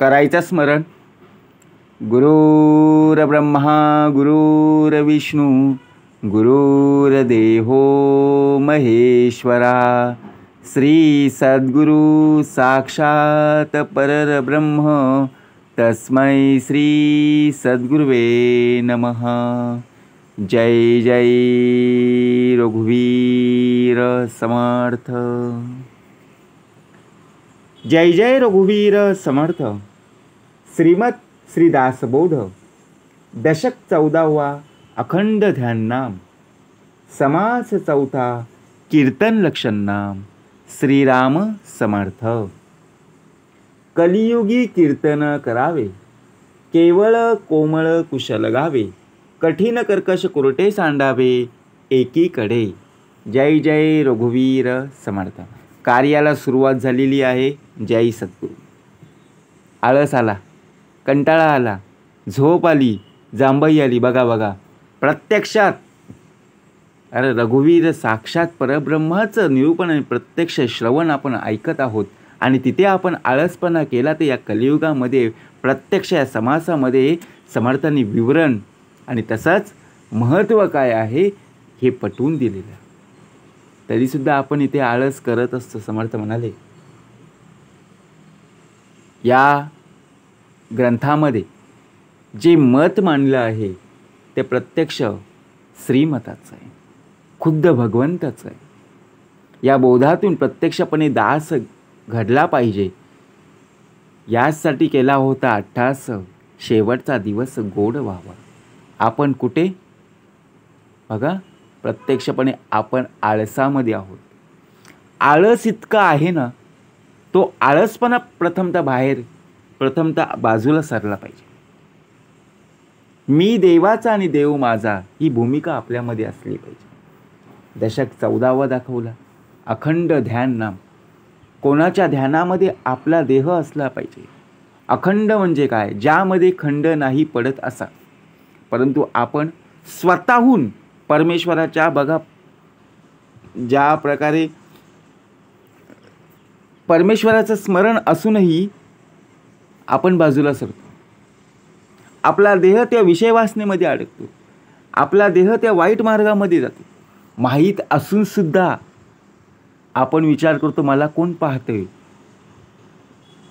करायचं स्मरण. गुरुर्ब्रह्मा गुरुर्विष्णू गुरुर्देवो महेश्वरा. श्री सद्गुरु साक्षात परब्रह्म तस्मै श्री सद्गुरुवे नमः. जय जय रघुवीर समर्थ. जय जय रघुवीर समर्थ. श्रीमद श्री दासबोध दशक 14वा अखंड ध्यान नाम समास 4था कीर्तन लक्षण नाम श्रीराम समर्थ. कलियुगी कीर्तन करावे केवळ कोमळ कुशल गावे. कठीण कर्कश कुरटे सांडावे एकीकडे. जय जय रघुवीर समर्थ. कार्याला सुरुवात झालेली आहे. जय सद्गुरू. आळस आला, कंटाळा आला, झोप आली, जांभई आली. बघा बघा प्रत्यक्षात अरे रघुवीर साक्षात परब्रह्माचं निरूपण आणि प्रत्यक्ष श्रवण आपण ऐकत आहोत. आणि तिथे आपण आळसपणा केला तर या कलियुगामध्ये प्रत्यक्ष या समासामध्ये समर्थांनी विवरण आणि तसंच महत्त्व काय आहे हे पटवून दिलेलं. तरीसुद्धा आपण इथे आळस करत असतो. समर्थ म्हणाले या ग्रंथामध्ये जे मत मांडलं आहे ते प्रत्यक्ष श्रीमताचं आहे, खुद्द भगवंताचं आहे. या बोधातून प्रत्यक्षपणे दास घडला पाहिजे यासाठी केला होता अट्टास. शेवटचा दिवस गोड व्हावा. आपण कुठे बघा प्रत्यक्षपणे आपण आळसामध्ये आहोत. आळस इतका आहे ना, तो आळसपणा प्रथमतः बाजूला सरला पाहिजे. मी देवाचा आणि देव माझा ही भूमिका आपल्यामध्ये असली पाहिजे. दशक 14वा दाखवला अखंड ध्यान नाम. कोणाच्या ध्यानामध्ये आपला देह असला पाहिजे. अखंड म्हणजे काय? ज्यामध्ये खंड नाही पडत असा. परंतु आपण स्वतःहून परमेश्वराच्या बघा ज्या प्रकारे परमेश्वराचं स्मरण असूनही आपण बाजूला सरतो. आपला देह त्या विषय वासनेमध्ये अडकतो. आपला देह त्या वाईट मार्गामध्ये जातो. माहीत असून सुद्धा आपण विचार करतो मला कोण पाहतोय.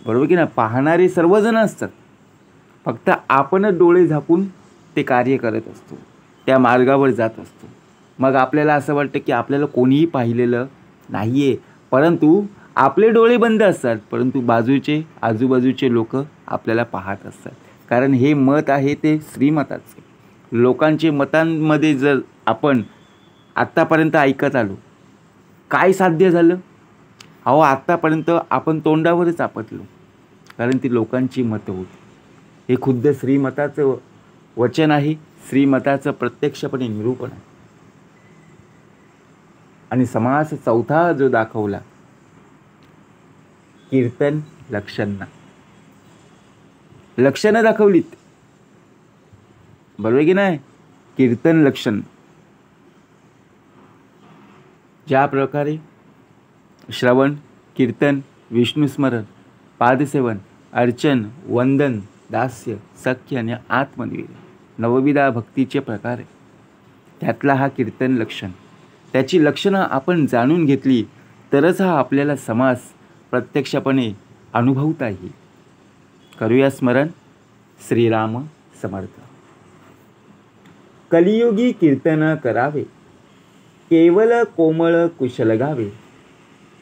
बरोबर की ना? पाहणारे सर्वजण असतात. फक्त आपणच डोळे झाकून ते कार्य करत असतो, त्या मार्गावर जात असतो. मग आपल्याला असं वाटतं की आपल्याला कोणीही पाहिलेलं नाही आहे. परंतु आपले डोळे बंद असतात, परंतु आजूबाजूचे लोक आपल्याला पाहत असतात. कारण हे मत आहे ते श्रीमताचे. लोकांचे मतांमध्ये जर आपण आत्तापर्यंत ऐकत आलो, काय साध्य झालं? अहो आत्तापर्यंत आपण तोंडावरच आपटलो, कारण ती लोकांची मतं होती. हे खुद्द श्रीमताचं वचन आहे, श्रीमताचं प्रत्यक्षपणे निरूपण आहे. आणि समास 4था जो दाखवला कीर्तन लक्षणं दाखवलीत. बरोबर की नाही? कीर्तन लक्षण ज्या प्रकारे श्रवण, कीर्तन, विष्णुस्मरण, पादसेवन, अर्चन, वंदन, दास्य, सख्य आणि आत्मनिवेदन नवविधा भक्तीचे प्रकार आहे. त्यातला हा कीर्तन लक्षण. त्याची लक्षणं आपण जाणून घेतली तरच हा आपल्याला समास प्रत्यक्षपणे अनुभवता येईल. करूया स्मरण. श्रीराम समर्थ. कलियुगी कीर्तन करावे केवल कोमळ कुशल गावे.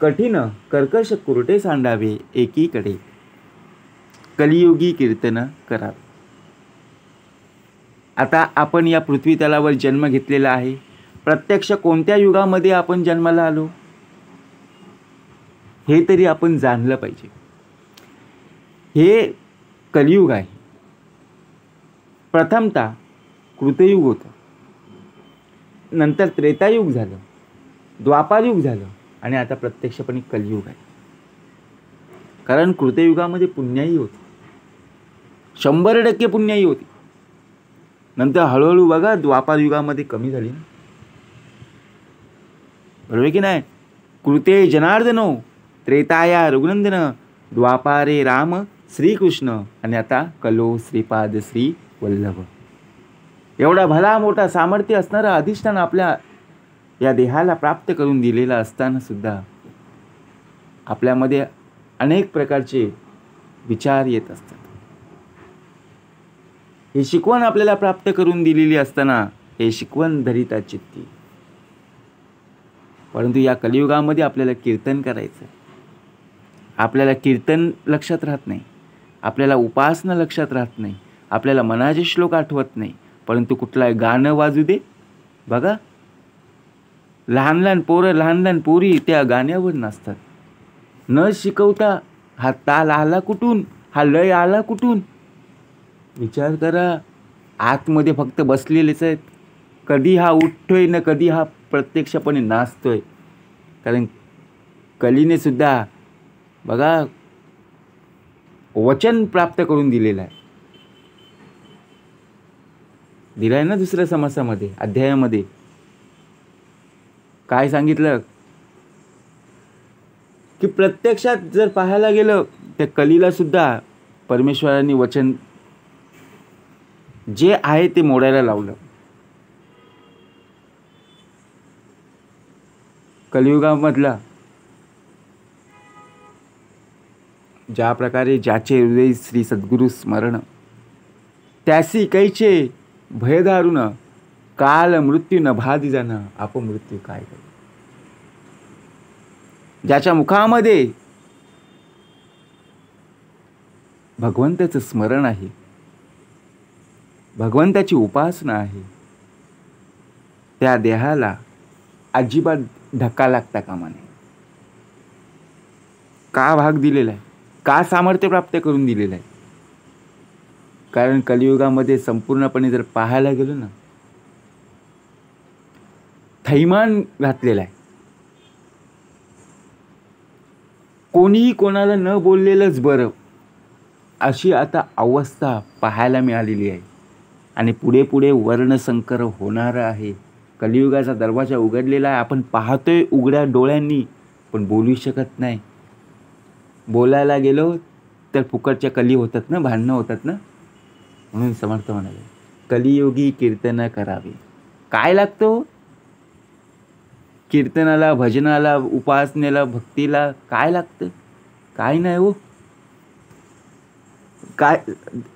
कठीण कर्कश कुरटे सांडावे एकीकडे. कलियुगी कीर्तन करावे. आता आपण या पृथ्वी तलावर जन्म घेतलेला आहे. प्रत्यक्ष कोणत्या युगामध्ये आपण जन्माला आलो हे तरी आपण जाणलं पाहिजे. हे कलियुग आहे. प्रथमतः कृतयुग होतं, नंतर त्रेतायुग झालं, द्वापारयुग झालं आणि आता प्रत्यक्षपणे कलियुग आहे. कारण कृतयुगामध्ये पुण्याई होती, 100% पुण्याई होती. नंतर हळूहळू बघा द्वापारयुगामध्ये कमी झाली. बरोबर की नाही? कृते जनार्दनो त्रेताया रघुनंदन द्वापारे राम श्रीकृष्ण आणि आता कलो श्रीपाद श्री वल्लभ. एवढा भला मोठा सामर्थ्य असणारा अधिष्ठान आपल्या या देहाला प्राप्त करून दिलेला असताना सुद्धा आपल्यामध्ये अनेक प्रकारचे विचार येत असतात. ही शिकवण आपल्याला प्राप्त करून दिलेली असताना हे शिकवण धरिता चित्ती. परंतु या कलियुगामध्ये आपल्याला कीर्तन करायचं, आपल्याला कीर्तन लक्षात राहत नाही, आपल्याला उपासना लक्षात राहत नाही, आपल्याला मनाचे श्लोक आठवत नाही, परंतु कुठलाही गाणं वाजू दे बघा, लहान लहान पोरं लहान लहान पोरी त्या गाण्यावर नाचतात. न शिकवता हा ताल आला कुठून, हा लय आला कुठून? विचार करा. आतमध्ये फक्त बसलेलेच आहेत. कधी हा उठतोय ना कधी हा प्रत्यक्षपणे नाचतोय. कारण कलीने सुद्धा बघा वचन प्राप्त करून दिलेलं आहे. दिलाय ना दुसऱ्या समासामध्ये अध्यायामध्ये. काय सांगितलं की प्रत्यक्षात जर पाहायला गेलं त्या कलीला सुद्धा परमेश्वरांनी वचन जे आहे ते मोडायला लावलं. कलियुगामधला ज्या प्रकारे ज्याचे हृदय श्री सद्गुरु स्मरण, त्यासी कैचे भय दारुण, काल मृत्यू न भादी जाण, अपमृत्यू काय करे. ज्याच्या मुखामध्ये भगवंताचं स्मरण आहे, भगवंताची उपासना आहे, त्या देहाला अजिबात धक्का लागता कामा नये. का भाग दिलेला आहे, का सामर्थ्य प्राप्त करून दिलेलं आहे? कारण कलियुगामध्ये संपूर्णपणे जर पाहायला गेलो ना, थैमान घातलेला आहे. कोणीही कोणाला न बोललेलंच बरं, अशी आता अवस्था पाहायला मिळालेली आहे. आणि पुढे पुढे वर्णसंकर होणार आहे. कलियुगाचा दरवाजा उघडलेला आहे. आपण पाहतोय उघड्या डोळ्यांनी, पण बोलू शकत नाही. बोलायला गेलो तर फुकटच्या कली होतात ना, भांडणं होतात ना. म्हणून समर्थ म्हणाले कलियुगी कीर्तन करावे. काय लागतं कीर्तनाला, भजनाला, उपासनेला, भक्तीला? काय लागतं? काय नाही हो. काय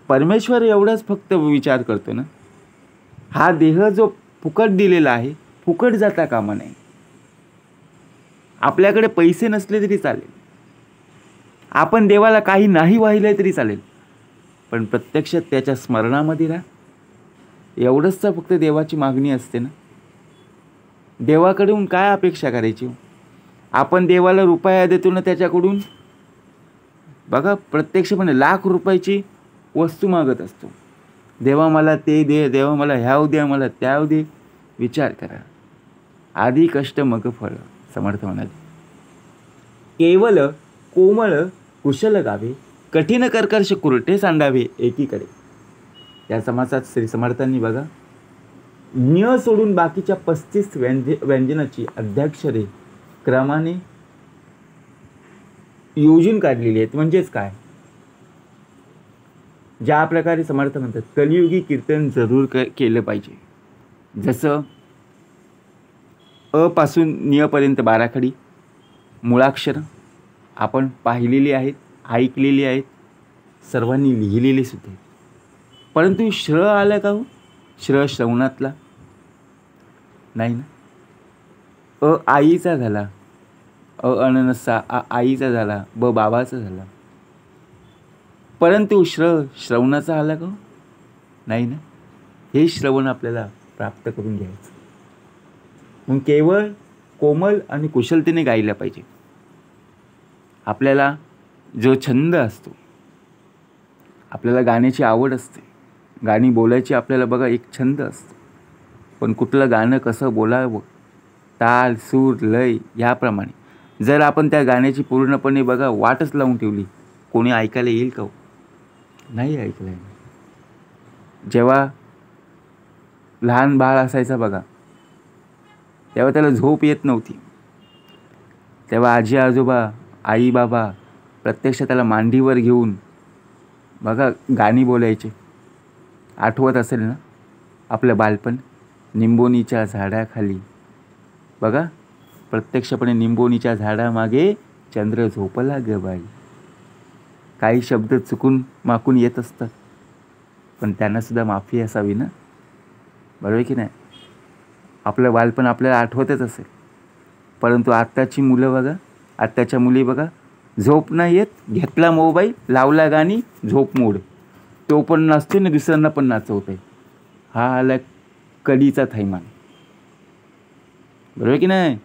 परमेश्वर एवढाच फक्त विचार करतो ना, हा देह जो फुकट दिलेला आहे फुकट जाता कामा नाही. आपल्याकडे पैसे नसले तरी चालेल, आपण देवाला काही नाही वाहिलं तरी चालेल, पण प्रत्यक्षात त्याच्या स्मरणामध्ये राहा. एवढंच तर फक्त देवाची मागणी असते ना. देवाकडून काय अपेक्षा करायची? आपण देवाला रुपया देतो ना, त्याच्याकडून बघा प्रत्यक्षपणे लाख रुपयाची वस्तू मागत असतो. देवा मला ते दे, देवा मला ह्याव दे, मला त्याव दे. विचार करा. आधी कष्ट मग फळ. समर्थ म्हणाले केवल कोमळ कुशल गावे, कठीण कर्कश कुरटे सांडावे एकीकडे. या समासात श्री समर्थांनी बघा ज्ञ सोडून बाकीच्या 35 व्यंजनाची अध्याक्षरे क्रमाने योजून काढलेली आहेत. म्हणजेच काय, ज्या प्रकारे समर्थ म्हणतात कलियुगी कीर्तन जरूर केलं पाहिजे. जसं अ पासून नियपर्यंत 12 खडी मुळाक्षर आपण पाहिलेली आहेत, ऐकलेली आहेत, सर्वांनी लिहिलेली सुद्धा. परंतु श्र आला का हो? श्रवणातला नाही ना. अ आईचा झाला, अ अननसा, आ आईचा झाला, ब बाबाचा झाला, परंतु श्रवणाचा आला का? नाही ना. हे श्रवण आपल्याला प्राप्त करून घ्यायचं. मग केवळ कोमल आणि कुशलतेने गायला पाहिजे. आपल्याला जो छंद असतो, आपल्याला गाण्याची आवड असते, गाणी बोलायची आपल्याला बघा एक छंद असतो, पण कुठलं गाणं कसं बोलावं, ताल सूर लय याप्रमाणे जर आपण त्या गाण्याची पूर्णपणे बघा वाटच लावून ठेवली, कोणी ऐकायला येईल का? नाही ऐकलं. जेव्हा लहान बाळ असायचा बघा, तेव्हा त्याला झोप येत नव्हती. तेव्हा आजी आजोबा, आई बाबा प्रत्यक्ष त्याला मांडीवर घेऊन बघा गाणी बोलायचे, आठवत असेल ना आपलं बालपण. निंबोनीच्या झाडाखाली, बघा प्रत्यक्षपणे निंबोनीच्या झाडामागे चंद्र झोपला ग बाई. काही शब्द चुकून माकून येत असतात, पण त्यांनासुद्धा माफी असावी ना, बरोबर की नाही. आपलं बालपण आपल्याला आठवतच असेल, परंतु आत्ताची मुलं बघा, आत्ताच्या मुली बघा, झोप नाही येत, घेतला मोबाईल, लावला गाणी, झोप मोड. तो पण नाचतो ना दुसऱ्यांना पण नाचवत आहे. हा आला कलीचा थैमान, बरोबर की नाही.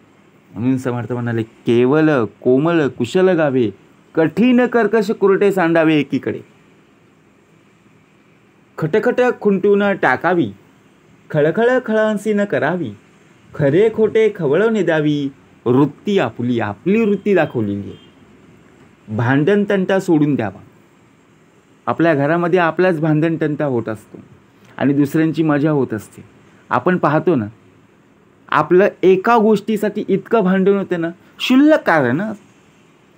म्हणून समर्थ म्हणाले, केवल कोमल कुशल गावे, कठीण कर्कश कुरटे सांडावे एकीकडे. खटखट खुंटून टाकावी, खळखळ खळांसी न करावी, खरे खोटे खवळून द्यावी, वृत्ती आपुली आपली वृत्ती दाखवलेली आहे. भांडण तंटा सोडून द्यावा. आपल्या घरामध्ये आपलाच भांडण तंटा होत असतो आणि दुसऱ्यांची मजा होत असते. आपण पाहतो ना, आपलं एका गोष्टीसाठी इतकं भांडण होतं ना, क्षुल्लक कारण,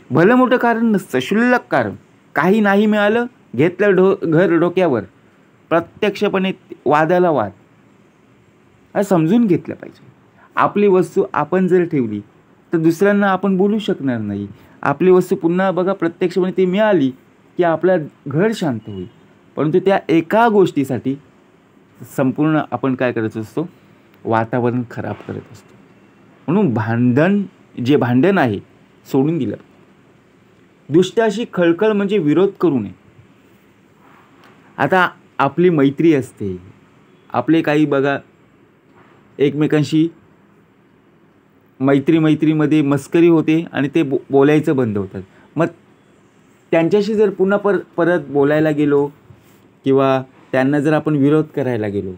भलं मोठं कारण नसतं, क्षुल्लक कारण. काही नाही मिळालं, घेतलं घर डोक्यावर, प्रत्यक्षपणे वादाला वाद. हे समजून घेतलं पाहिजे. आपली वस्तू आपण जर ठेवली तर दुसऱ्यांना आपण बोलू शकणार नाही. आपली वस्तू पुन्हा बघा प्रत्यक्षपणे ती मिळाली की आपलं घर शांत होईल. परंतु त्या एका गोष्टीसाठी संपूर्ण आपण काय करत असतो, वातावरण खराब करत असतो. म्हणून भांडण आहे सोडून दिलं. दुष्टाशी खळखळ म्हणजे विरोध करू नये. आता आपली मैत्री असते, आपले काही बघा एकमेकांशी मैत्रीमध्ये मस्करी होते आणि ते बोलायचं बंद होतात. मग त्यांच्याशी जर पुन्हा परत बोलायला गेलो किंवा त्यांना जर आपण विरोध करायला गेलो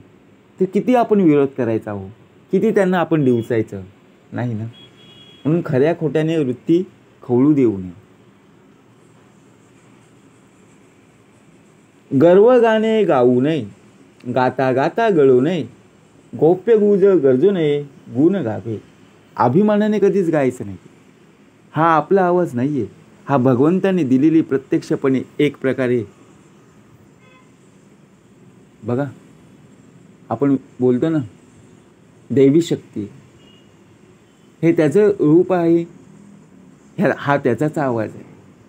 तर किती आपण विरोध करायचा हो, किती त्यांना आपण डिवचायचं नाही ना. म्हणून खऱ्या खोट्याने वृत्ती खवळू देऊ नये. गर्व गाणे गाऊ नये, गाता गाता गळू नये, गोप्य गुज गरजू नये, गुण गावे. अभिमानाने कधीच गायचं नाही. हा आपला आवाज नाही आहे, हा भगवंताने दिलेली प्रत्यक्षपणे एक प्रकारे बघा आपण बोलतो ना दैवी शक्ती, हे त्याचं रूप आहे. हा त्याचाच आवाज आहे.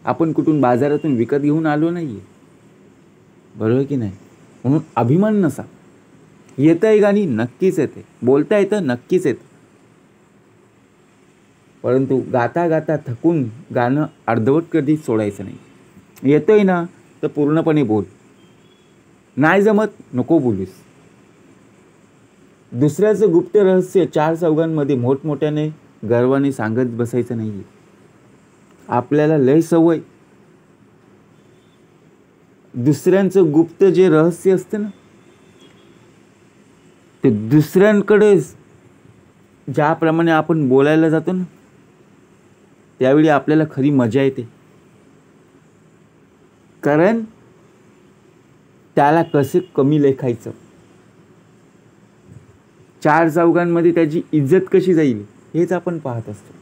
आपण कुठून बाजारातून विकत घेऊन आलो नाही आहे, बरोबर की नाही. म्हणून अभिमान नसा. येतंय गाणी नक्कीच येते, बोलता येतं नक्कीच येतं, परंतु गाता गाता थकून गाणं अर्धवट कधीच सोडायचं नाही. येतोय ना तर पूर्णपणे बोल, नाही जमत नको बोलूस. दुसऱ्याचं गुप्त रहस्य चार चौघांमध्ये मोठमोठ्याने गर्वाने सांगत बसायचं नाही. आपल्याला लय सवय दुसऱ्यांचं गुप्त जे रहस्य असतं ना ते दुसऱ्यांकडे ज्याप्रमाणे आपण बोलायला जातो ना त्यावेळी आपल्याला खरी मजा येते. कारण त्याला कसे कमी लेखायचं, चार चौघांमध्ये त्याची इज्जत कशी जाईल हेच आपण पाहत असतो.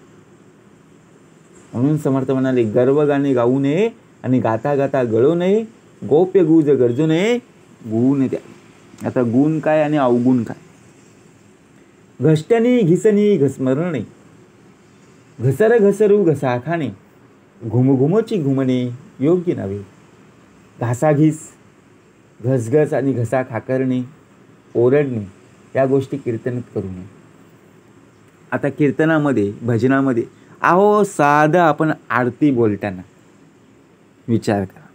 म्हणून समर्थ म्हणाले, गर्व गाणे गाऊ नये आणि गाता गाता गळू नये, गोप्य गुज गरजू नये, गुण द्या. आता गुण काय आणि अवगुण काय. घष्टनी घिसनी घसमरणे, घसर घसरू घसा खाणे, घुमघुमची घुमणे योग्य नव्हे. घासाघीस, घसघस आणि घसा खाकरणे, ओरडणे या गोष्टी कीर्तनात करू नये. आता कीर्तनामध्ये भजनामध्ये अहो साधं आपण आरती बोलताना विचार करा,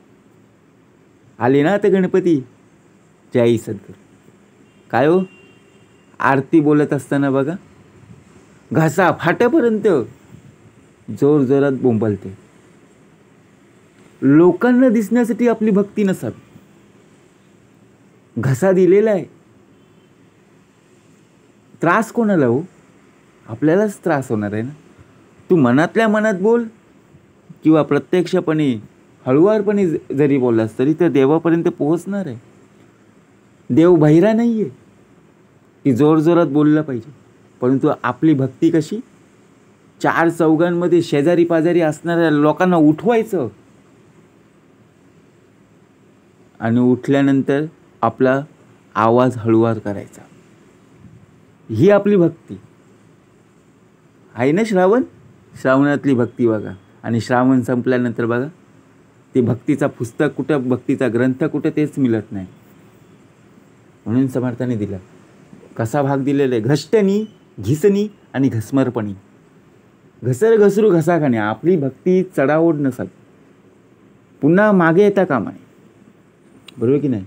आले ना तर गणपती जय सद्गुरू, काय हो आरती बोलत असताना बघा घसा फाटेपर्यंत जोर जोरात बोंबलते. लोकांना दिसण्यासाठी आपली भक्ती नसावी. घसा दिलेला आहे, त्रास कोणाला हो, आपल्यालाच त्रास होणार आहे ना. तू मनातल्या मनात बोल किंवा प्रत्यक्षपणे हळुवारपणे जरी बोललास तरी तर देवापर्यंत पोहोचणार आहे. देव बहिरा नाही आहे की जोर जोरात बोललं पाहिजे. परंतु आपली भक्ती कशी, चार चौघांमध्ये शेजारी पाजारी असणाऱ्या लोकांना उठवायचं, आणि उठल्यानंतर आपला आवाज हळूवार करायचा. ही आपली भक्ती आहे ना. श्रावणातली भक्ती बघा. आणि श्रावण संपल्यानंतर बघा ते भक्तीचा पुस्तक कुठं, भक्तीचा ग्रंथ कुठं, तेच मिळत नाही. म्हणून समर्थाने दिला कसा भाग दिलेला आहे. घष्टनी, घिसनी आणि घसमरपणी. घसर घसरू घसा खाणे. आपली भक्ती चढाओढ नसावी, पुन्हा मागे येता कामा नये. बरोबर की नाही.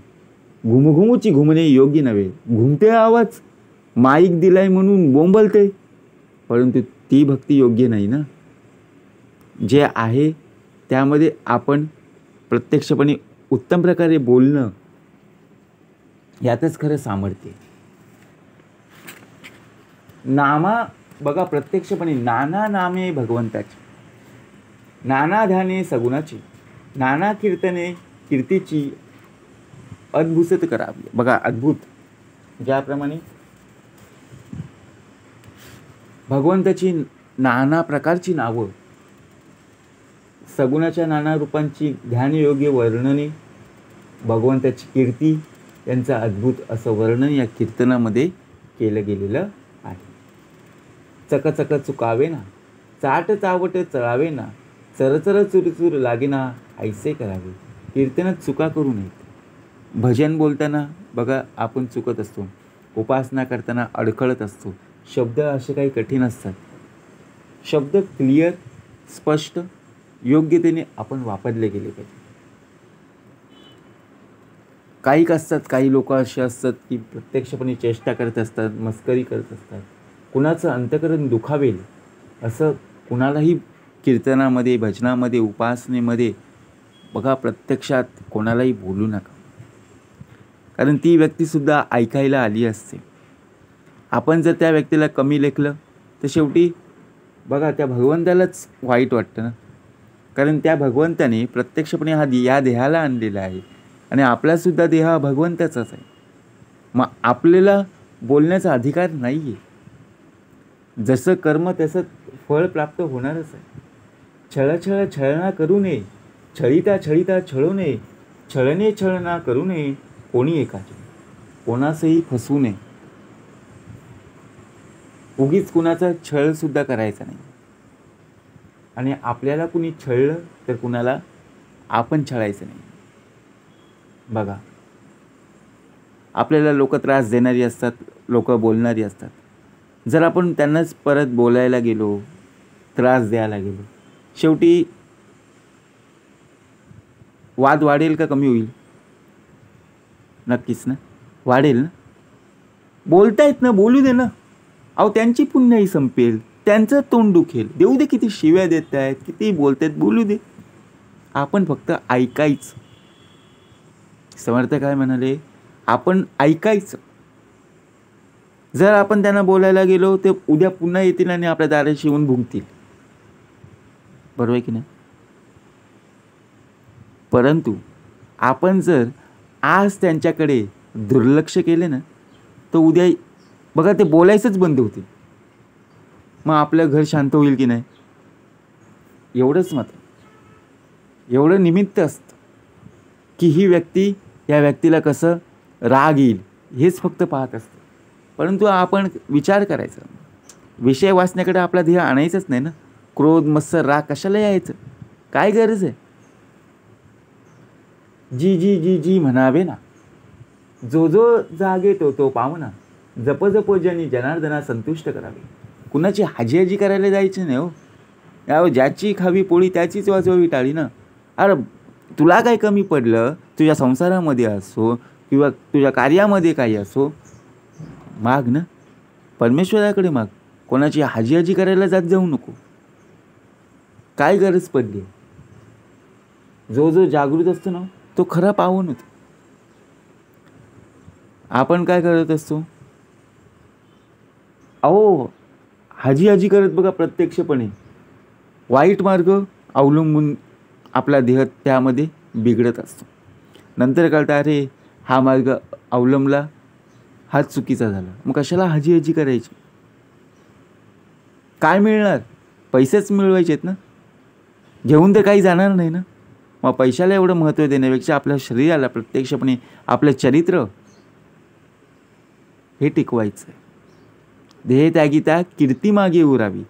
घुमघुमूची घुमणे योग्य नव्हे. घुमते आवाज माईक दिलाय म्हणून बोंबलते, परंतु ती भक्ती योग्य नाही ना. जे आहे त्यामध्ये आपण प्रत्यक्षपणे उत्तम प्रकारे बोलणं, यातच खरं सामर्थ्य. नामा बघा, प्रत्यक्षपणे नाना नामे भगवंताची, नाना ध्याने सगुणाची, नाना कीर्तने कीर्तीची अद्भुत करावी. बघा, अद्भुत ज्याप्रमाणे भगवंताची नाना प्रकारची नावं, सगुणाच्या नाना रूपांची ध्यानयोग्य वर्णने, भगवंताची कीर्ती यांचं अद्भुत असं वर्णन या कीर्तनामध्ये केलं गेलेलं आहे. चकचक चुकावे ना, चाट चावट चळावे ना, चरचर चुरचूर लागे ना, ऐसे करावे. कीर्तनात चुका करू नयेत. भजन बोलताना बघा आपण चुकत असतो, उपासना करताना अडखळत असतो. शब्द असे काही कठीण असतात. शब्द क्लिअर, स्पष्ट, योग्यतेने आपण वापरले गेले पाहिजे. काही असतात, काही लोक असे असतात की प्रत्यक्षपणे चेष्टा करत असतात, मस्करी करत असतात. कुणाचं अंतःकरण दुखावेल असं कुणालाही कीर्तनामध्ये, भजनामध्ये, उपासनेमध्ये बघा प्रत्यक्षात कोणालाही बोलू नका. कारण ती व्यक्तीसुद्धा ऐकायला आली असते. आपण जर त्या व्यक्तीला कमी लेखलं तर शेवटी बघा त्या भगवंतालाच वाईट वाटतं ना. कारण त्या भगवंताने प्रत्यक्षपणे या देहाला आणलेला आहे आणि आपलासुद्धा देह हा भगवंताचाच आहे. मग आपल्याला बोलण्याचा अधिकार नाही आहे. जसं कर्म तसं फळ प्राप्त होणारच आहे. छळ छळना करू नये, छळिता छळू नये, छळणे छळना करू नये, कोणी एकाचे, कोणासही फसवू नये. उगीच कुणाचा छळसुद्धा करायचा नाही. आणि आपल्याला कुणी छळलं तर कुणाला आपण छळायचं नाही. बघा, आपल्याला लोक त्रास देणारी असतात, लोक बोलणारी असतात. जर आपण त्यांनाच परत बोलायला गेलो, त्रास द्यायला गेलो, शेवटी वाद वाढेल का कमी होईल? नक्कीच ना, वाढेल ना. बोलतायत ना, बोलू दे ना. अहो त्यांची पुण्याही संपेल, त्यांचं तोंड दुखेल. देऊ दे, किती शिव्या देत आहेत, किती बोलत आहेत, बोलू दे. आपण फक्त ऐकायचं. समर्थ काय म्हणाले? आपण ऐकायचं. जर आपण त्यांना बोलायला गेलो ते उद्या पुन्हा येतील आणि आपल्या दाराशी येऊन भुंकतील. बरोबर आहे की नाही? परंतु आपण जर आज त्यांच्याकडे दुर्लक्ष केले ना, तर उद्या बघा ते बोलायचंच बंद होतील. मग आपलं घर शांत होईल की नाही? एवढंच मात्र, एवढं निमित्त असतं की ही व्यक्ती, या व्यक्तीला कसं राग येईल हेच फक्त पाहत असतं. परंतु आपण विचार करायचा, विषय वाचण्याकडे आपला ध्येय आणायचंच नाही ना. क्रोध, मत्सर, राग कशाला यायचं? काय गरज आहे? जी जी जी जी म्हणावे ना, जो जो जागे तो तो पावना, जप जप जनी जनार्दना संतुष्ट करावे. कुणाची हाजी करायला जायची नाही हो. या ज्याची खावी पोळी त्याचीच वाजवावी टाळी ना. अरे तुला काय कमी पडलं, तुझ्या संसारामध्ये असो किंवा तुझ्या कार्यामध्ये काही असो, माग ना, परमेश्वराकडे माग. कोणाची हाजी करायला जात जाऊ नको. काय गरज पडली? जो जो जागृत असतो ना, तो खरा पावन होतो. आपण काय करत असतो? अहो हाजी करत बघा प्रत्यक्षपणे वाईट मार्ग अवलंबून आपला देह त्यामध्ये बिघडत असतो. नंतर कळतं अरे हा मार्ग अवलंबला, हाच चुकीचा झाला. मग कशाला हाजी करायची? काय मिळणार? पैसेच मिळवायचे आहेत ना. घेऊन तर काही जाणार नाही ना. मग पैशाला एवढं महत्त्व देण्यापेक्षा आपल्या शरीराला प्रत्यक्षपणे आपलं चरित्र हे टिकवायचं आहे. देह त्यागिता कीर्ती मागे उरावी,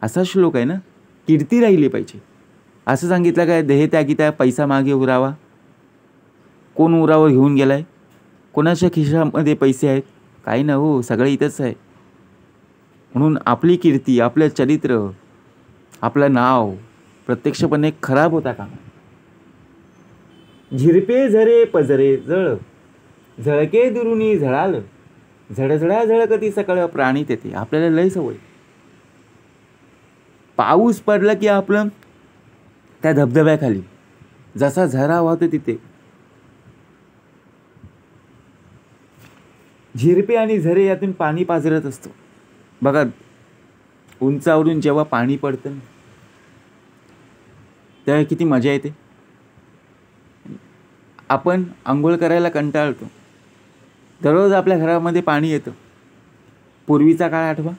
असा श्लोक आहे ना. कीर्ती राहिली पाहिजे असं सांगितलं काय. देह त्यागिता पैसा मागे उरावा. कोण उरावर घेऊन गेलाय? कोणाच्या खिशामध्ये पैसे आहेत? काही ना हो, सगळं इथंच आहे. म्हणून आपली कीर्ती, आपलं चरित्र, आपलं नाव प्रत्यक्षपणे खराब होता कामा. झिरपे झरे पजरे जळ, झळके दुरुनी झळाल, झळझळा झळकती सकळ प्राणी तेथे. आपल्याला लय सवय. पाऊस पडला की आपलं त्या धबधब्याखाली जसा झरा वाहतो तिथे झिरपे आणि झरे यातून पाणी पाझरत असतो. बघा, उंचावरून जेव्हा पाणी पडतं ना, तेव्हा किती मजा येते. आपण आंघोळ करायला कंटाळतो. दररोज आपल्या घरामध्ये पाणी येतं. पूर्वीचा काळ आठवा.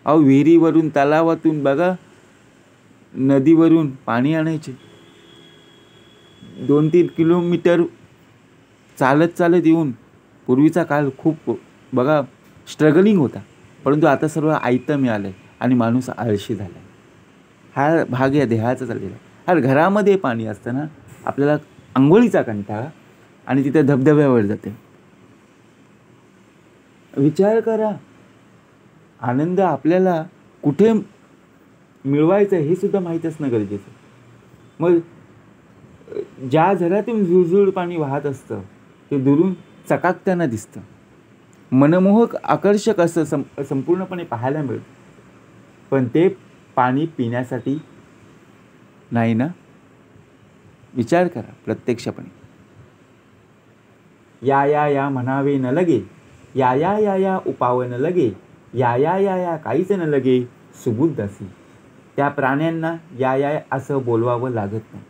अहो, विहिरीवरून, तलावातून, बघा नदीवरून पाणी आणायचे. 2-3 किलोमीटर चालत चालत येऊन. पूर्वीचा काळ खूप बघा स्ट्रगलिंग होता. परंतु आता सर्व आयतं मिळालं आहे आणि माणूस आळशी झाला आहे. हा भाग या देहाचा चाललेला आहे. हा घरामध्ये पाणी असताना आपल्याला आंघोळीचा कंटाळा आणि तिथे धबधब्यावर जाते. विचार करा, आनंद आपल्याला कुठे मिळवायचं हे सुद्धा माहीत असणं गरजेचं. मग ज्या झऱ्यातून झुळझुळ पाणी वाहत असतं ते दुरून चकाकताना दिसतं. मनमोहक, आकर्षक असं संपूर्णपणे पाहायला मिळतं. पण ते पाणी पिण्यासाठी नाही ना. विचार करा प्रत्यक्षपणे. या या या म्हणावे न लगे, या या या या उपाव न लगे, या या या या काहीच न लगे सुबुद्ध असी. त्या प्राण्यांना या या असं बोलवावं लागत नाही.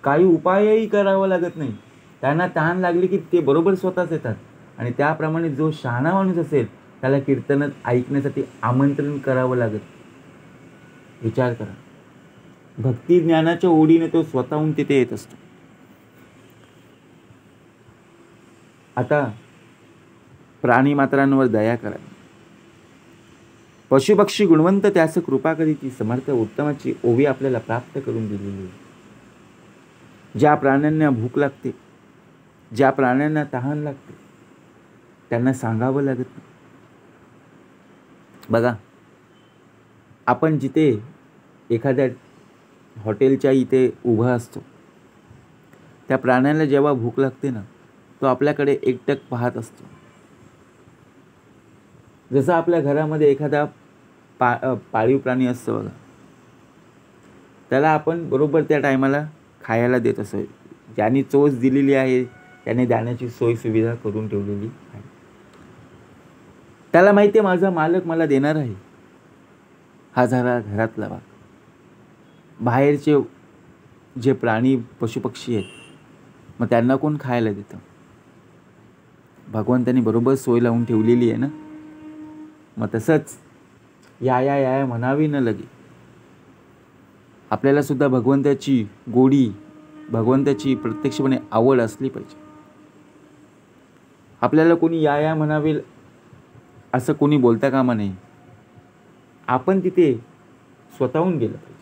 काही उपायही करावं लागत नाही. त्यांना तहान लागली की ते बरोबर स्वतःच येतात. आणि त्याप्रमाणे जो शहाणा माणूस असेल त्याला कीर्तन ऐकण्यासाठी आमंत्रण करावं लागत. विचार करा, भक्ती ज्ञानाच्या ओढीने तो स्वतःहून तिथे येत असतो. आता प्राणीमात्रांवर दया करा. पशुपक्षी गुणवंत त्यास कृपा करीची समर्थ उत्तमाची ओवी आपल्याला प्राप्त करून दिलेली आहे. ज्या प्राण्यांना भूक लागते, ज्या प्राण्यांना तहान लागते, त्यांना सांगावं लागत नाही. बघा, आपण जिथे एखाद्या हॉटेलच्या इथे उभा असतो, त्या प्राण्याला जेव्हा भूक लागते ना, तो आपल्याकडे एकटक पाहत असतो. जसं आपल्या घरामध्ये एखादा पाळीव प्राणी असतो बघा, त्याला आपण बरोबर त्या टायमाला खायला देत असतो. ज्यांनी चोच दिलेली आहे त्याने दाण्याची सोय सुविधा करून ठेवलेली आहे. त्याला माहिती आहे माझा मालक मला देणार आहे. हा झाला घरातला भाग. बाहेरचे जे प्राणी पशुपक्षी आहेत, मग त्यांना कोण खायला देतं? भगवंतानी बरोबर सोय लावून ठेवलेली आहे ना. मग तसंच या या या म्हणावी न लगे. आपल्याला सुद्धा भगवंताची गोडी, भगवंताची प्रत्यक्षपणे आवड असली पाहिजे. आपल्याला कोणी या या म्हणावे असं कोणी बोलता कामा नये. आपण तिथे स्वतःहून गेलं पाहिजे.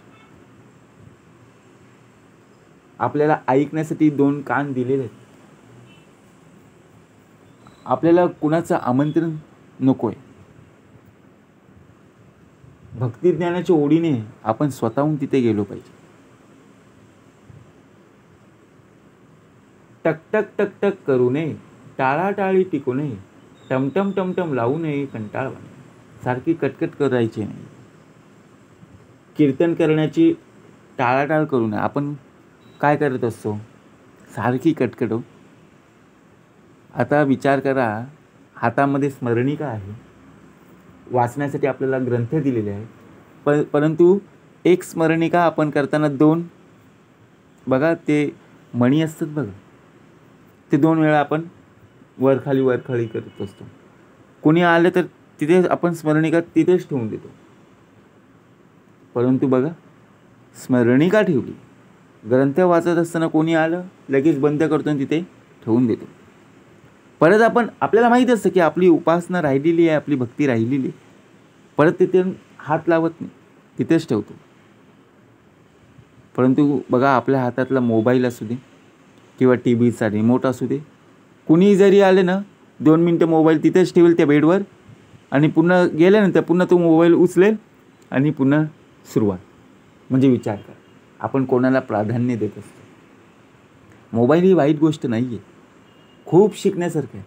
आपल्याला ऐकण्यासाठी 2 कान दिलेले आहेत. आपल्याला कुणाचं आमंत्रण नकोय. भक्ती ज्ञानाच्या ओढीने आपण स्वतःहून तिथे गेलो पाहिजे. टक टक टक टक करू नये, टाळाटाळी टिकू नये, टमटम टमटम लावू नये कंटाळवाणे. सारखी कटकट करायची नाही. कीर्तन करण्याची टाळाटाळ करू नये. आपण काय करत असतो? सारखी कटकट हो. आता विचार करा, हातामध्ये स्मरणिका आहे, वाचण्यासाठी आपल्याला ग्रंथ दिलेले आहे. परंतु एक स्मरणिका आपण करताना 2 बघा ते मणी असतात बघा, ते 2 वेळा आपण वरखाली वरखाली करत असतो. कोणी आलं तर तिथे आपण स्मरणिका तिथेच ठेवून देतो. परंतु बघा, स्मरणिका ठेवली. ग्रंथ वाचत असताना कोणी आलं लगेच बंद करतो आणि तिथे ठेवून देतो. परत आपल्याला माहीत असतं की आपली उपासना राहिलेली आहे, आपली भक्ती राहिलेली आहे. परत तिथे हात लावत नाही, तिथेच ठेवतो. परंतु बघा, आपल्या हातातला मोबाईल असू दे किंवा टी व्हीचा रिमोट असू दे, कुणीही जरी आले ना, 2 मिनटं मोबाईल तिथेच ठेवेल त्या बेडवर आणि पुन्हा गेल्यानंतर पुन्हा तो मोबाईल उचलेल आणि पुन्हा सुरुवात. म्हणजे विचार करा, आपण कोणाला प्राधान्य देत असतो. मोबाईल ही वाईट गोष्ट नाही आहे, खूप शिकण्यासारखं आहे.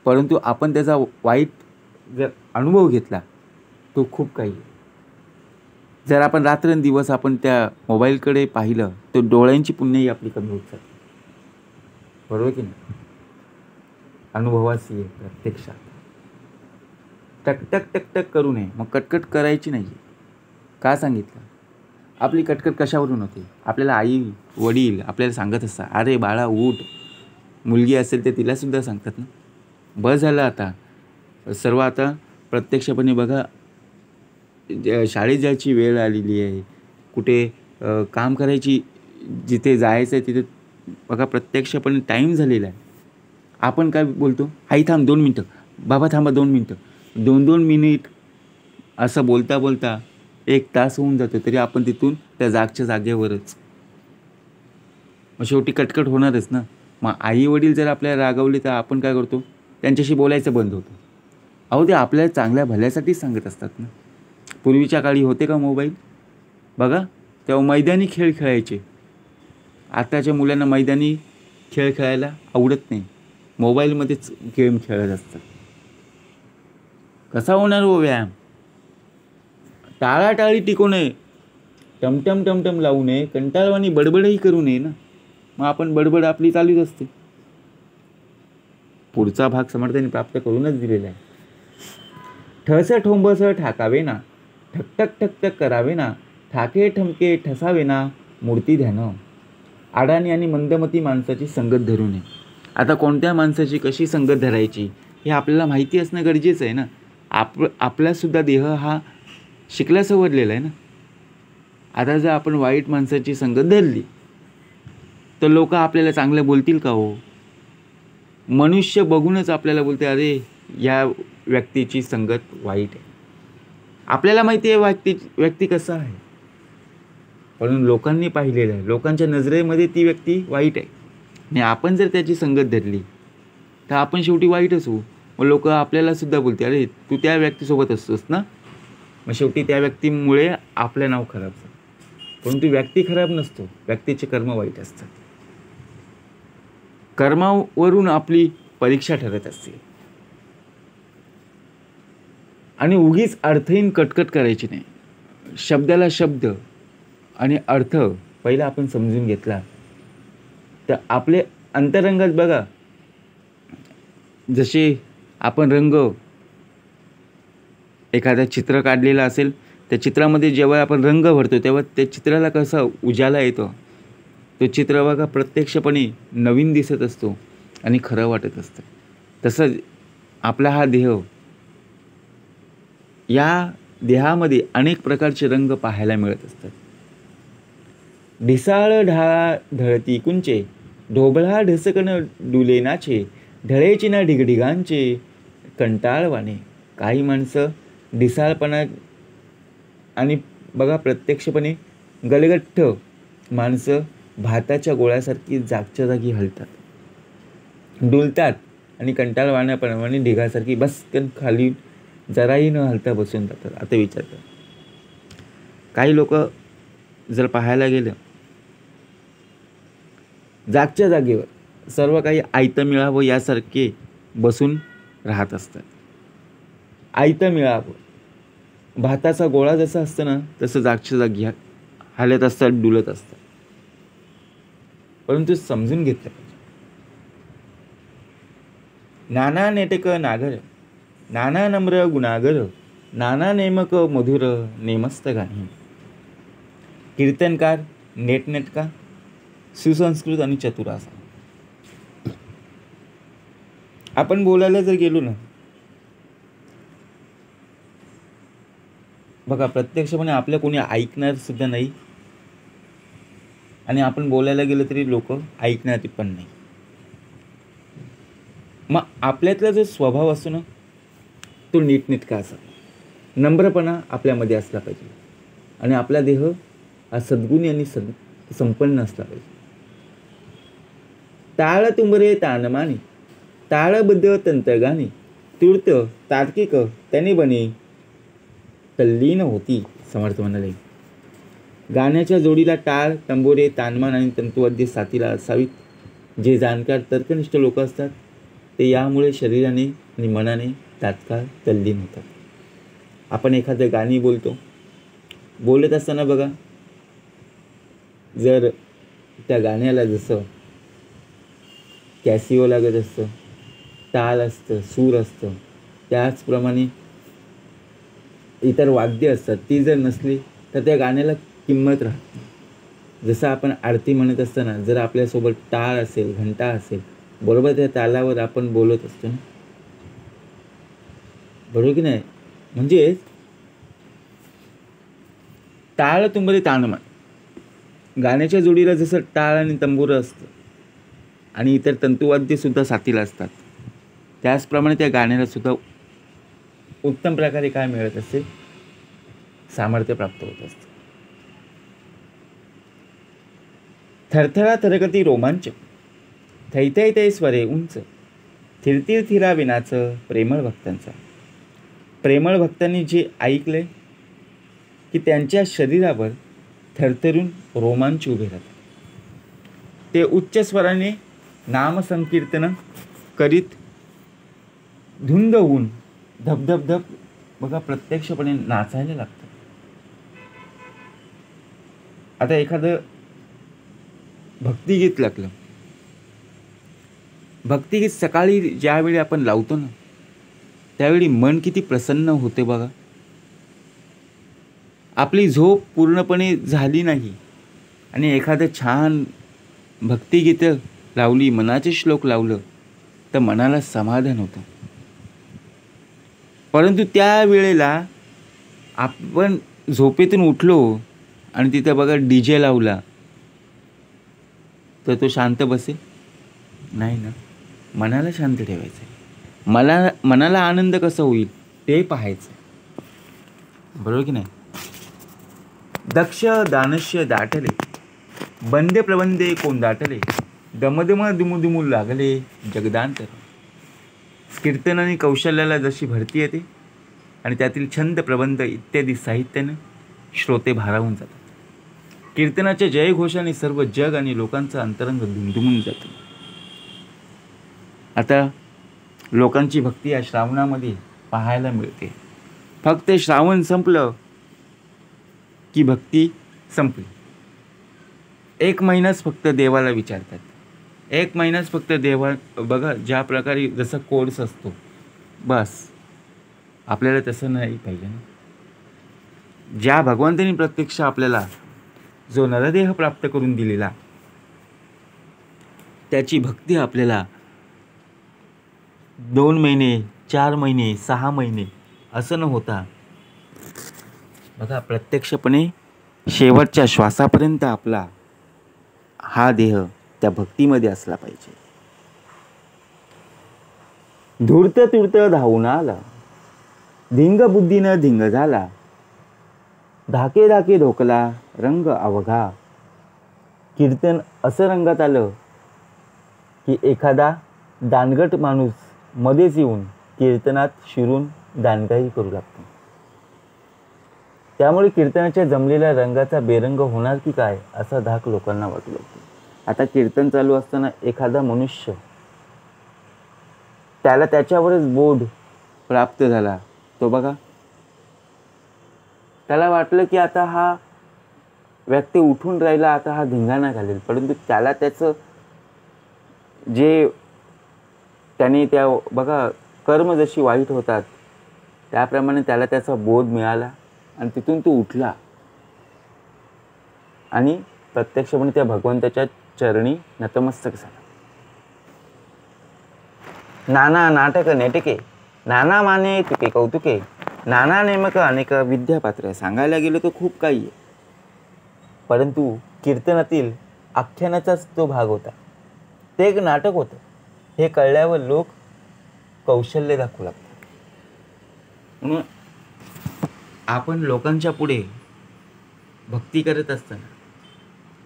परंतु आपण त्याचा वाईट जर अनुभव घेतला तो खूप काही आहे. जर आपण रात्रंदिवस आपण त्या मोबाईलकडे पाहिलं तर डोळ्यांची पुण्याही आपली कमी होत जाते. बरोबर की नाही? अनुभवासी आहे प्रत्यक्षात. टकटक टकटक करू नये, मग कटकट करायची नाही. का सांगितलं? आपली कटकट कशावरून होते? आपल्याला आई वडील आपल्याला सांगत असतात, अरे बाळा उठ. मुलगी असेल तर तिलासुद्धा सांगतात ना, बस झालं आता. सर्व आता प्रत्यक्षपणे बघा, शाळेत जायची वेळ आलेली आहे, कुठे काम करायची, जिथे जायचं आहे तिथे बघा प्रत्यक्षपणे टाईम झालेला आहे. आपण काय बोलतो? आई थांब 2 मिनटं, बाबा थांबा 2 मिनटं. 2-2 मिनिट असं बोलता बोलता 1 तास होऊन जातो, तरी आपण तिथून त्या जागच्या जागेवरच. मग शेवटी कटकट होणारच ना. मग आई वडील जर आपल्याला रागवले तर आपण काय करतो? त्यांच्याशी बोलायचं बंद होतं. अहो, ते आपल्याला चांगल्या भल्यासाठीच सांगत असतात ना. पूर्वीच्या काळी होते का मोबाईल? बघा, तेव्हा मैदानी खेळ खेळायचे. आताच्या मुलांना मैदानी खेळ खेळायला आवडत नाही, मोबाईलमध्येच गेम खेळत असतात. कसा होणार हो व्यायाम? टाळाटाळी टिकू नये, टमटम टमटम लावू नये, कंटाळवाणी बडबडही करू नये ना. मग आपण बडबड आपली चालूच असते. पुढचा भाग समर्थांनी प्राप्त करूनच दिलेला आहे. ठस ठोंबस ठाकावे ना, ठकठक ठकठक करावे ना, ठाके ठमके ठसावे ना, मूर्ती ध्यान. अडाणी आणि मंदमती माणसाची संगत धरू नये. आता कोणत्या माणसाची कशी संगत धरायची हे आपल्याला माहिती असणं गरजेचं आहे ना. आपलासुद्धा देह हा शिकला सवरलेला आहे ना. आता जर आपण वाईट माणसाची संगत धरली तर लोक आपल्याला चांगलं बोलतील का हो? मनुष्य बघूनच आपल्याला बोलते, अरे या व्यक्तीची संगत वाईट आहे. आपल्याला माहिती आहे व्यक्ती कसा आहे, पण लोकांनी पाहिलेलं आहे, लोकांच्या नजरेमध्ये ती व्यक्ती वाईट आहे आणि आपण जर त्याची संगत धरली तर आपण शेवटी वाईटच होऊ. मग लोक आपल्याला सुद्धा बोलते, अरे तू त्या व्यक्तीसोबत असतोस ना. मग शेवटी त्या व्यक्तीमुळे आपलं नाव खराब झालं. परंतु व्यक्ती खराब नसतो, व्यक्तीचे कर्म वाईट असतात. कर्मावरून आपली परीक्षा ठरत असते. आणि उगीच अर्थहीन कटकट करायची नाही. शब्दाला शब्द आणि अर्थ पहिला आपण समजून घेतला तर आपले अंतरंगात बघा, जसे आपण रंग एखादा चित्र काढलेलं असेल, त्या चित्रामध्ये जेव्हा आपण रंग भरतो तेव्हा त्या चित्राला कसा उजाला येतो. तो चित्र बघा प्रत्यक्षपणे नवीन दिसत असतो आणि खरं वाटत असतं. तसंच आपला हा देह, या देहामध्ये अनेक प्रकारचे रंग पाहायला मिळत असतात. ढिसाळ ढाळा ढळती कुंचे, ढोबळा ढसकन डुलेनाचे, ढळेची ना ढिगढिगांचे कंटाळवाणे. काही माणसं ढिसाळपणा आणि बघा प्रत्यक्षपणे गलगठ्ठ माणसं भाताच्या गोळ्यासारखी जागच्या जागी हलतात, डुलतात आणि कंटाळवाण्याप्रमाणे ढिगासारखी बसकन खाली जराही न हलता बसून जातात. आता विचार करा, काही लोक जर पाहायला गेलं जागच्या जागेवर सर्व काही आयतं मिळावं यासारखे बसून राहत असतात. आयतं मिळावं, भाताचा गोळा जसा असतं ना तसं जागच्या जागी हालत असतात, डुलत असतात. परंतु समजून घेतलं पाहिजे. नाना नेटक नागर, नाना नम्र गुणागर, नाना नेमक मधुर नेमस्त गाणी. कीर्तनकार नेटनेटका, सुसंस्कृत आणि चतुर असा. आपण बोलायला जर गेलो ना, बघा प्रत्यक्षपणे आपल्या कोणी ऐकणार सुद्धा नाही आणि आपण बोलायला गेलं तरी लोक ऐकणार पण नाही. मग आपल्यातला जो स्वभाव असतो ना तो नीटनेटका असावा, नम्रपणा आपल्यामध्ये असला पाहिजे आणि आपला देह हा सद्गुणी आणि संपन्न असला पाहिजे. ताळ तुंबरे तानमानी ताळबद्ध तंत्रगानी तूर्त तार्किक त्याने बने तल्लीन होती. समर्थ म्हणाले गाण्याच्या जोडीला टाळ, तंबोरे, तानमान आणि तंतुवाद्य साथीला असावीत. जे जाणकार तर्कनिष्ठ लोक असतात ते यामुळे शरीराने आणि मनाने तात्काळ तल्लीन होतात. आपण एखादं गाणी बोलत असताना बघा, जर त्या गाण्याला जसं कॅसिओ लागत असतं, ताल असतं, सूर असतं, त्याचप्रमाणे इतर वाद्य असतात, ती जर नसली तर त्या गाण्याला किंमत राहत नाही. जसं आपण आरती म्हणत असताना जर आपल्यासोबत टाळ असेल, घंटा असेल, बरोबर त्या तालावर आपण बोलत असतो ना, बरोबर की नाही. म्हणजे टाळ तुंबरे तानमान, गाण्याच्या जोडीला जसं टाळ आणि तंबूर असतं आणि इतर तंतुवाद्य सुद्धा साथीला असतात, त्याचप्रमाणे त्या गाण्याला सुद्धा उत्तम प्रकारे काय मिळत असते, सामर्थ्य प्राप्त होत असते. थरथरा थरकती रोमांच थैथैतै स्वरे उंच थिरथिर थिरा विनाचं प्रेमळ भक्तांचा. प्रेमळ भक्तांनी जे ऐकले की त्यांच्या शरीरावर थरथरून रोमांच उभे राहतात. ते उच्च स्वराने नामसंकीर्तन करीत धुंद होऊन धबधबधब बघा प्रत्यक्षपणे नाचायला लागतं. आता एखादं भक्तिगीत लागलं, भक्तिगीत सकाळी ज्यावेळी आपण लावतो ना त्यावेळी मन किती प्रसन्न होते बघा. आपली झोप पूर्णपणे झाली नाही आणि एखादं छान भक्तिगीतं लावली, मनाचे श्लोक लावलं तर मनाला समाधान होतं. परंतु त्या वेळेला आपण झोपेतून उठलो आणि तिथं बघा DJ लावला तर तो शांत बसेल नाही ना. मनाला शांत ठेवायचं, मनाला आनंद कसा होईल ते पाहायचं, बरोबर की नाही. दक्ष दानश्य दाटले बंदे प्रबंधे कोण दाटले दमदम दुमुदुमू लागले जगदांतर. कीर्तन आणि कौशल्याला जशी भरती येते आणि त्यातील छंद प्रबंध इत्यादी साहित्याने श्रोते भारावून जातात. कीर्तनाच्या जयघोषाने सर्व जग आणि लोकांचं अंतरंग दुमदुमून जातं. आता लोकांची भक्ती या श्रावणामध्ये पाहायला मिळते. फक्त श्रावण संपलं की भक्ती संपली. 1 महिनाच फक्त देवाला विचारतात, 1 महिनाच फक्त देवा बघा ज्या प्रकारे जसा कोर्स असतो, बस आपल्याला तसं नाही पाहिजे ना. ज्या भगवंतांनी प्रत्यक्ष आपल्याला जो नरदेह प्राप्त करून दिलेला त्याची भक्ती आपल्याला 2 महिने 4 महिने 6 महिने असं न होता बघा प्रत्यक्षपणे शेवटच्या श्वासापर्यंत आपला हा देह त्या भक्तीमध्ये असला पाहिजे. धूर्त तूर्त धावून आला धिंग बुद्धीनं धिंग झाला धाके धाके ढोकला रंग अवघा. कीर्तन असं रंगात आलं की एखादा दानगट माणूस मध्येच येऊन कीर्तनात शिरून दानगाई करू लागतो. त्यामुळे कीर्तनाच्या जमलेल्या रंगाचा बेरंग होणार की काय असा धाक लोकांना वाटू लागतो. आता कीर्तन चालू असताना एखादा मनुष्य त्याला त्याच्यावरच बोध प्राप्त झाला, तो बघा त्याला वाटलं की आता हा व्यक्ती उठून राहिला, आता हा धिंगाणा घालेल, परंतु त्याला त्याचं जे त्याने त्या बघा कर्म जशी वाईट होतात त्याप्रमाणे त्याला त्याचा बोध मिळाला आणि तिथून तो उठला आणि प्रत्यक्षपणे त्या भगवंताच्या चरणी नतमस्तक झाला. नाना नाटक नेटके नाना माने तुके कौतुके नाना नेमक अनेक विद्यापात्र सांगायला गेलो तर खूप काही आहे, परंतु कीर्तनातील आख्यानाचाच तो भाग होता. ते एक नाटक होतं. हे कळल्यावर लोक कौशल्य दाखवू लागतात. म्हणून आपण लोकांच्या पुढे भक्ती करत असताना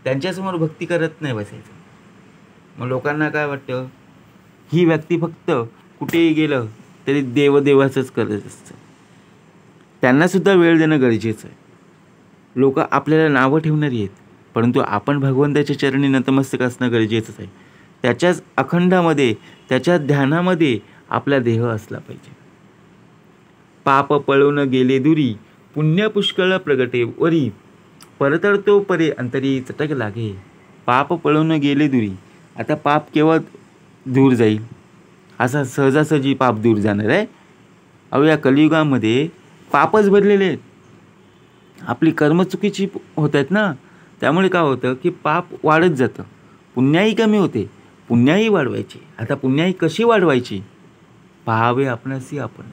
त्यांच्यासमोर भक्ती करत नाही बसायचं. मग लोकांना काय वाटतं, ही व्यक्ती फक्त कुठेही गेलं तरी देवदेवाचंच करत असतं. त्यांनासुद्धा वेळ देणं गरजेचं आहे. लोक आपल्याला नावं ठेवणारी आहेत, परंतु आपण भगवंताच्या चरणी नतमस्तक असणं गरजेचंच आहे. त्याच्याच अखंडामध्ये, त्याच्या ध्यानामध्ये आपला देह असला पाहिजे. पाप पळून गेले दुरी, पुण्य पुष्कळ प्रगटे वरी, परतरतो परे अंतरी चटक लागे. पाप पळून गेले दुरी. आता पाप केव्हा दूर जाईल? असा सहजासहजी पाप दूर जाणार आहे? अहो, या कलियुगामध्ये पापच भरलेले आहेत. आपली कर्म चुकीची होत आहेत ना, त्यामुळे काय होतं की पाप वाढत जातं, पुण्याई कमी होते. पुण्याई वाढवायची. आता पुण्याई कशी वाढवायची? पाहावे आपणासी आपण.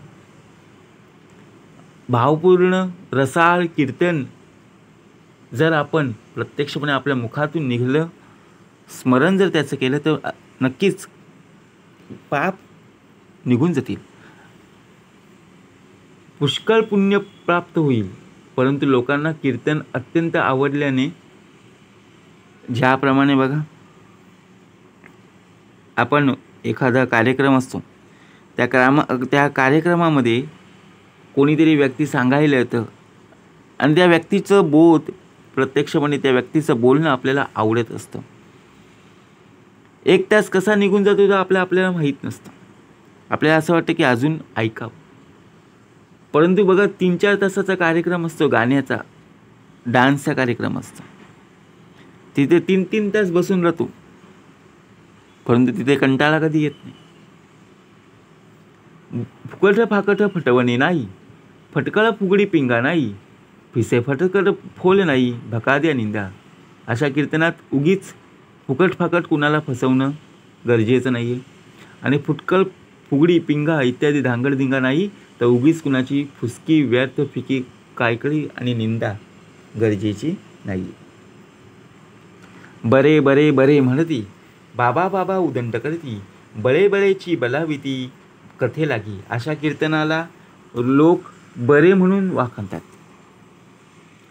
भावपूर्ण रसाळ कीर्तन जर आपण प्रत्यक्षपणे आपल्या मुखातून निघालं, स्मरण जर त्याचं केलं, तर नक्कीच पाप निघून जातील, पुष्कळ पुण्य प्राप्त होईल. परंतु लोकांना कीर्तन अत्यंत आवडल्याने, ज्याप्रमाणे बघा, आपण एखादा कार्यक्रम असतो, त्या कार्यक्रमामध्ये कोणीतरी व्यक्ती सांगायला येतं आणि त्या व्यक्तीचं बोध, प्रत्यक्षपणे त्या व्यक्तीचं बोलणं आपल्याला आवडत असतं. 1 तास कसा निघून जातो तर आपल्याला माहीत नसतं. आपल्याला असं वाटतं की अजून ऐकावं. परंतु बघा, 3-4 तासाचा कार्यक्रम असतो, गाण्याचा, डान्सचा कार्यक्रम असतो. तिथे 3-3 तास बसून राहतो, परंतु तिथे कंटाळा कधी येत नाही. फुकट फाकट फटवणे नाही, फटकळ फुगडी पिंगा नाही, फिसे फटकट फोल नाही, भकाद्या निंदा. अशा कीर्तनात उगीच फुकट फाकट कुणाला फसवणं गरजेचं नाही आहे. आणि फुटकळ फुगडी पिंगा इत्यादी धांगडधिंगा नाही, तर उगीच कुणाची फुसकी व्यर्थ फिकी कायकळी आणि निंदा गरजेची नाही. बरे बरे बरे म्हणती, बाबा बाबा उदंड करती, बळे बळेची बलाविती कथे लागी. अशा कीर्तनाला लोक बरे म्हणून वाखाणतात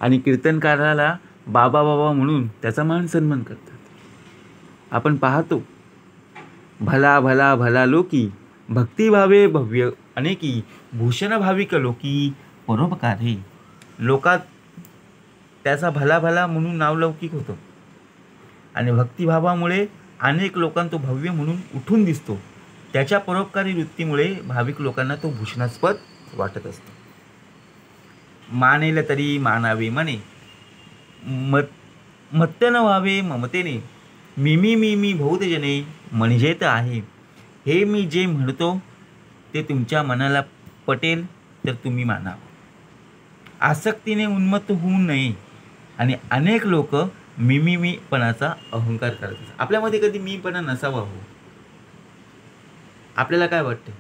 आणि कीर्तनकाराला बाबा बाबा म्हणून त्याचा मान सन्मान करतात. आपण पाहतो, भला भला भला लोकी, भक्ती भावे भव्य अनेकी, भूषण भाविक लोकी परोपकारे. लोकात त्याचा भला भला म्हणून नावलौकिक होतं आणि भक्तिभावामुळे अनेक लोकांना तो भव्य म्हणून उठून दिसतो. त्याच्या परोपकारी वृत्तीमुळे भाविक लोकांना तो भूषणास्पद वाटत असतो. मानेल तरी मानावे मने, मत्त न व्हावे ममतेने, मिमी मिमी बहुतजने म्हणजेत आहे. हे मी जे म्हणतो ते तुमच्या मनाला पटेल तर तुम्ही मानावं. आसक्तीने उन्मत्त होऊ नये. आणि अनेक लोक मीपणाचा अहंकार करतात. आपल्यामध्ये कधी मीपणा नसावा हो. आपल्याला काय वाटतं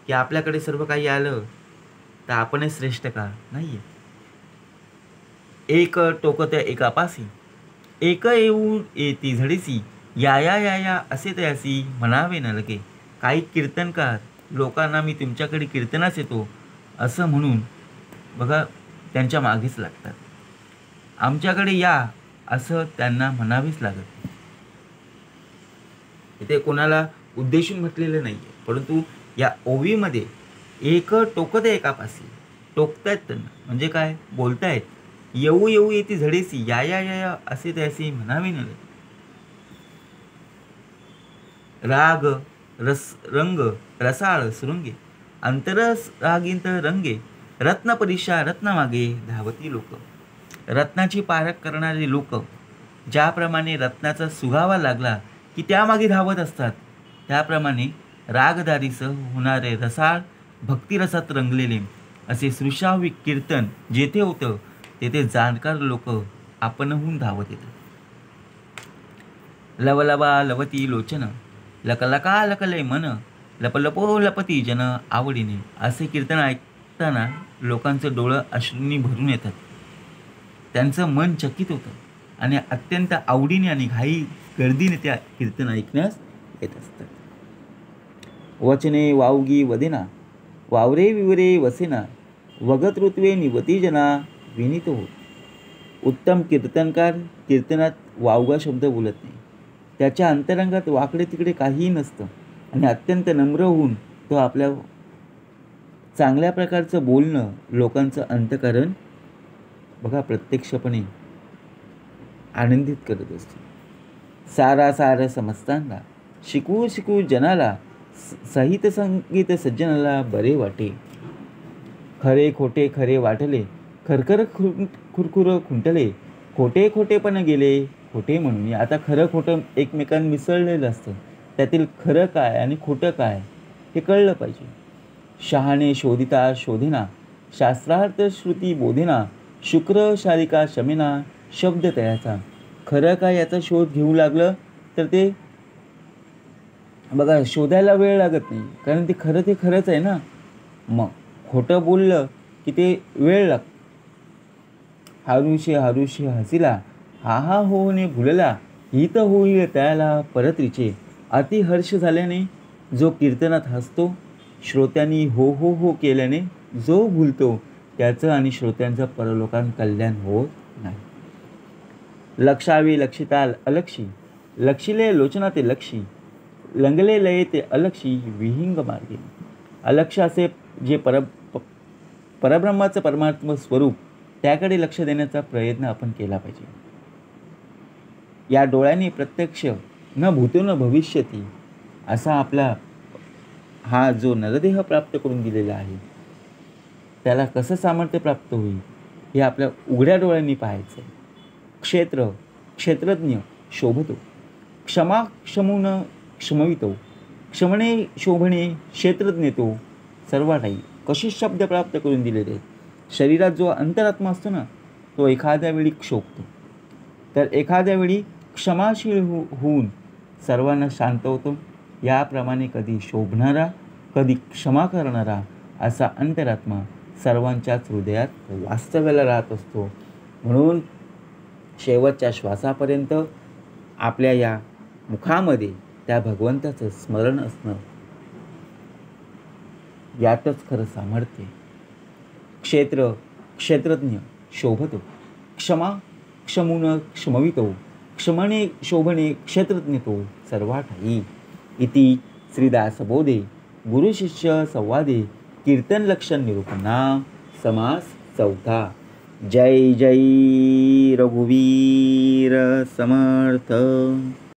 की आपल्याकडे सर्व काही आलं तर आपणच श्रेष्ठ का? नाही. एक टोकत्या एकापासी, एक येऊन येती झडीसी, या या या या असे तयासी म्हणावे न लगे. काही कीर्तनकार लोकांना मी तुमच्याकडे कीर्तनास येतो असं म्हणून बघा त्यांच्या मागेच लागतात. आमच्याकडे या असं त्यांना म्हणावेच लागत. इथे कोणाला उद्देशून म्हटलेलं नाही आहे, परंतु या ओवीमध्ये एक टोकत एकापासी, टोकतायत त्यांना म्हणजे काय बोलतायत. येऊ येऊ येती झडेसी, या या या या असे त्यासी म्हणावे न लगे. राग रस रंग रसाळ सुरंगे, अंतरस रागिंत रंगे, रत्न परीक्षा रत्नामागे धावती लोक. रत्नाची पारख करणारे लोक ज्याप्रमाणे रत्नाचा सुगावा लागला की त्यामागे धावत असतात, त्याप्रमाणे रागदारीसह होणारे रसाळ भक्तिरसात रंगलेले असे सृषावी कीर्तन जेथे होतं तेथे जाणकार लोक आपणहून धावत येतात. लवलवा लवती लोचन, लकलका लकले मन, लपलपो लपती जन आवडीने. असे कीर्तन ऐकताना लोकांचं डोळं अश्रूंनी भरून येतात. त्यांचं मन चकित होतं आणि अत्यंत आवडीने आणि घाई गर्दीने त्या कीर्तन ऐकण्यास येत असतात. वचने वावगी वदेना, वावरे विवरे वसेना, वगत ऋत्वे निवती जना, विनीत हो. उत्तम कीर्तनकार कीर्तनात वावगा शब्द बोलत नाही. त्याच्या अंतरंगात वाकडे तिकडे काहीही नसतं आणि अत्यंत नम्र होऊन तो आपल्या चांगल्या प्रकारचं बोलणं लोकांचं अंतःकरण बघा प्रत्यक्षपणे आनंदित करत असतो. सारा सार समजताना शिकवू शिकवू जनाला, सहित संगीत सज्जनाला बरे वाटे. खरे खोटे खरे वाटले, खरखर खुरखुर खुंटले, खोटे खोटेपण गेले खोटे म्हणून. आता खरं खोटं एकमेकांत मिसळलेलं असतं. त्यातील खरं काय आणि खोटं काय हे कळलं पाहिजे. शहाणे शोधिता शोधेना, शास्त्रार्थ श्रुती बोधेना, शुक्र शालिका शमेना, शब्द तयाचा. खरं काय याचा शोध घेऊ लागलं तर ते बघा शोधायला वेळ लागत नाही, कारण ते खरंच आहे ना. मग खोटं बोललं की ते वेळ लागतो. हारुषे हारुषे हसिला, हा हा होणे भुलला, हित होईल त्याला परत्रीचे. अति हर्ष झाल्याने जो कीर्तनात हसतो, श्रोत्यांनी हो हो हो केल्याने जो भुलतो, त्याचं आणि श्रोत्यांचं परलोकांत कल्याण होत नाही. लक्षावे लक्षिता अलक्षी, लक्षिले लोचना ते लक्षी, लंगले लये ते अलक्षी, विहिंग मार्गे. अलक्ष असे जे परब्रह्माचं परमात्म स्वरूप, त्याकडे लक्ष देण्याचा प्रयत्न आपण केला पाहिजे. या डोळ्याने प्रत्यक्ष न भूतो न भविष्यती असा आपला हा जो नरदेह प्राप्त करून दिलेला आहे, त्याला कसं सामर्थ्य प्राप्त होईल हे आपल्या उघड्या डोळ्यांनी पाहायचं. क्षेत्र क्षेत्रज्ञ शोभतो, क्षमा क्षमून क्षमवितो, क्षमणे शोभणे क्षेत्रज्ञतो, सर्वाठाई. कसे शब्द प्राप्त करून दिलेले आहेत. शरीरात जो अंतरात्मा असतो ना, तो एखाद्या वेळी क्षोभतो, तर एखाद्या वेळी क्षमाशील होऊन सर्वांना शांत होतो. याप्रमाणे कधी शोभणारा कधी क्षमा करणारा असा अंतरात्मा सर्वांच्याच हृदयात वास्तव्याला राहत असतो. म्हणून शेवटच्या श्वासापर्यंत आपल्या या मुखामध्ये त्या भगवंताचं स्मरण असणं, यातच खरं सामर्थ्य. क्षेत्र क्षेत्रज्ञ शोभतो, क्षमा क्षमून क्षमवितो, क्षमणे शोभणे क्षेत्रज्ञतो, सर्वाठाई. इति श्रीदासबोधे गुरुशिष्य संवादे कीर्तन लक्षण निरूपणा समास चौथा. जय जय रघुवीर समर्थ.